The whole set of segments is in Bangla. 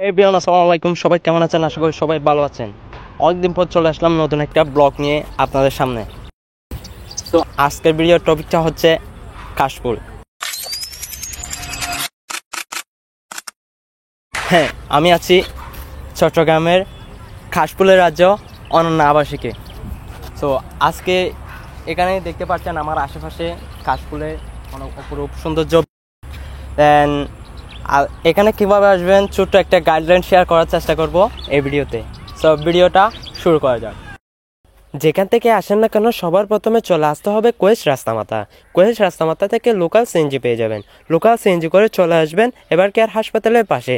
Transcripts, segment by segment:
এভরিওয়ান আসসালামু আলাইকুম, সবাই কেমন আছেন? আশা করি সবাই ভালো আছেন। অনেকদিন পর চলে আসলাম নতুন একটা ব্লগ নিয়ে আপনাদের সামনে। তো আজকের ভিডিওর টপিকটা হচ্ছে কাশফুল। হ্যাঁ, আমি আছি চট্টগ্রামের কাশফুলের রাজ্য অনন্য আবাসিকে। তো আজকে এখানে দেখতে পাচ্ছেন আমার আশেপাশে কাশফুলের অনেক অপরূপ সৌন্দর্য। দেন এখানে কীভাবে আসবেন ছোট্ট একটা গাইডলাইন শেয়ার করার চেষ্টা করব এই ভিডিওতে। সো ভিডিওটা শুরু করা যাক। যেখান থেকে আসেন না কেন সবার প্রথমে চলে আসতে হবে কোয়েস্ট রাস্তামাতা। কোয়েস্ট রাস্তামাতা থেকে লোকাল সিএনজি পেয়ে যাবেন। লোকাল সিএনজি করে চলে আসবেন এভার কেয়ার হাসপাতালের পাশে।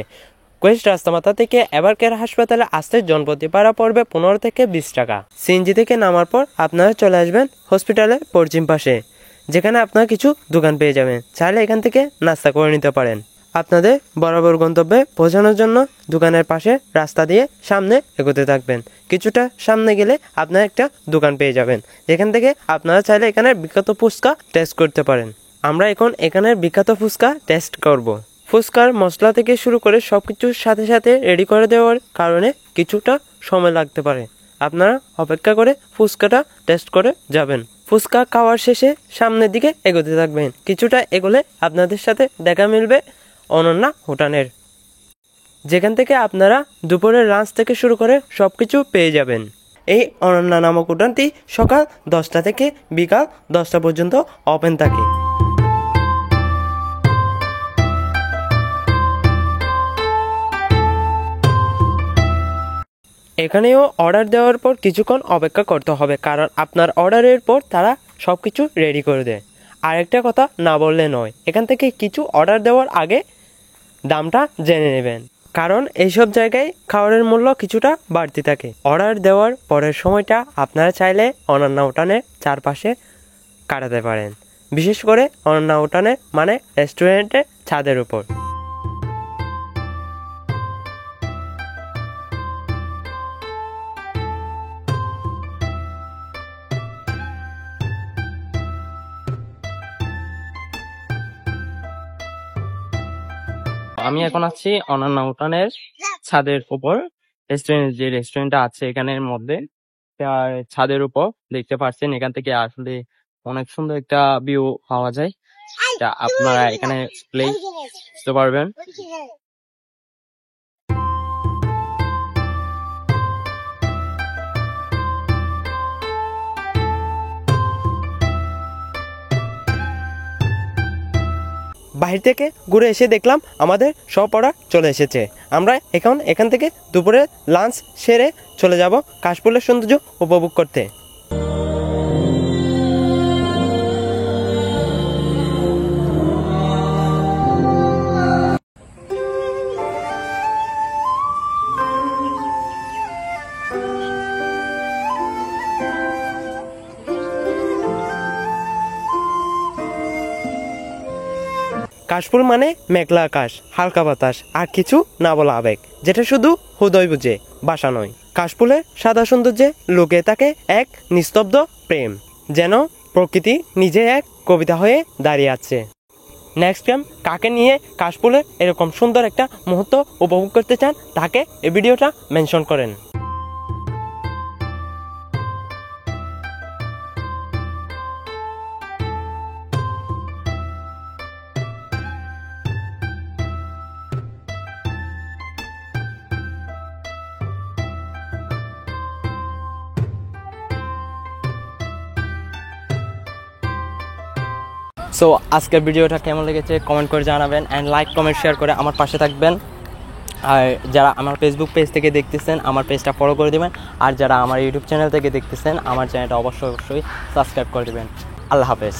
কোয়েস্ট রাস্তামাতা থেকে এভার কেয়ার হাসপাতালে আসতে জনপ্রতি ভাড়া পড়বে 15 থেকে 20 টাকা। সিএনজি থেকে নামার পর আপনারা চলে আসবেন হসপিটালের পশ্চিম পাশে, যেখানে আপনারা কিছু দোকান পেয়ে যাবেন। চাইলে এখান থেকে নাস্তা করে নিতে পারেন। আপনাদের বরাবর গন্তব্যে পৌঁছানোর জন্য দোকানের পাশে রাস্তা দিয়ে সামনে এগোতে থাকবেন। কিছুটা সামনে গেলে আপনারা একটা দোকান পেয়ে যাবেন, যেখান থেকে আপনারা চাইলে এখানের বিখ্যাত ফুচকা টেস্ট করতে পারেন। আমরা এখন এখানের বিখ্যাত ফুচকা টেস্ট করব। ফুচকার মশলা থেকে শুরু করে সব কিছুর সাথে সাথে রেডি করে দেওয়ার কারণে কিছুটা সময় লাগতে পারে। আপনারা অপেক্ষা করে ফুচকাটা টেস্ট করে যাবেন। ফুচকা খাওয়ার শেষে সামনের দিকে এগোতে থাকবেন। কিছুটা এগোলে আপনাদের সাথে দেখা মিলবে অনন্যা হোটেলের, যেখান থেকে আপনারা দুপুরের লাঞ্চ থেকে শুরু করে সব কিছু পেয়ে যাবেন। এই অনন্যা নামক হোটেলটি সকাল 10টা থেকে বিকাল 10টা পর্যন্ত ওপেন থাকে। এখানেও অর্ডার দেওয়ার পর কিছুক্ষণ অপেক্ষা করতে হবে, কারণ আপনার অর্ডারের পর তারা সব কিছু রেডি করে দেয়। আরেকটা কথা না বললে নয়, এখান থেকে কিছু অর্ডার দেওয়ার আগে দামটা জেনে নেবেন, কারণ এইসব জায়গায় খাবারের মূল্য কিছুটা বাড়তি থাকে। অর্ডার দেওয়ার পরের সময়টা আপনারা চাইলে অনন্যা হোটেলের চারপাশে কাটাতে পারেন, বিশেষ করে অনন্যা হোটেলে মানে রেস্টুরেন্টের ছাদের উপর। আমি এখন আছি অনন্যা হোটেলের ছাদের উপর। যে রেস্টুরেন্টটা আছে এখানের মধ্যে ছাদের উপর দেখতে পাচ্ছেন, এখান থেকে আসলে অনেক সুন্দর একটা ভিউ পাওয়া যায়, যা আপনারা এখানে বুঝতে পারবেন। বাহির থেকে ঘুরে এসে দেখলাম আমাদের সব অর্ডার চলে এসেছে। আমরা এখান থেকে দুপুরে লাঞ্চ সেরে চলে যাব কাশফুলের সৌন্দর্য উপভোগ করতে। কাশফুল মানে মেঘলা আকাশ, হালকা বাতাস আর কিছু না বলা আবেগ, যেটা শুধু হৃদয় বুঝে, ভাষা নয়। কাশফুলের সাদা সৌন্দর্যে লুকিয়ে থাকে এক নিস্তব্ধ প্রেম, যেন প্রকৃতি নিজে এক কবিতা হয়ে দাঁড়িয়ে আছে। নেক্সট টাইম কাকে নিয়ে কাশফুলের এরকম সুন্দর একটা মুহূর্ত উপভোগ করতে চান, তাকে এই ভিডিওটা মেনশন করেন। সো আজকের ভিডিওটা কেমন লেগেছে কমেন্ট করে জানাবেন, অ্যান্ড লাইক কমেন্ট শেয়ার করে আমার পাশে থাকবেন। আর যারা আমার ফেসবুক পেজ থেকে দেখতেছেন আমার পেজটা ফলো করে দেবেন, আর যারা আমার ইউটিউব চ্যানেল থেকে দেখতেছেন আমার চ্যানেলটা অবশ্যই সাবস্ক্রাইব করে দেবেন। আল্লাহ হাফেজ।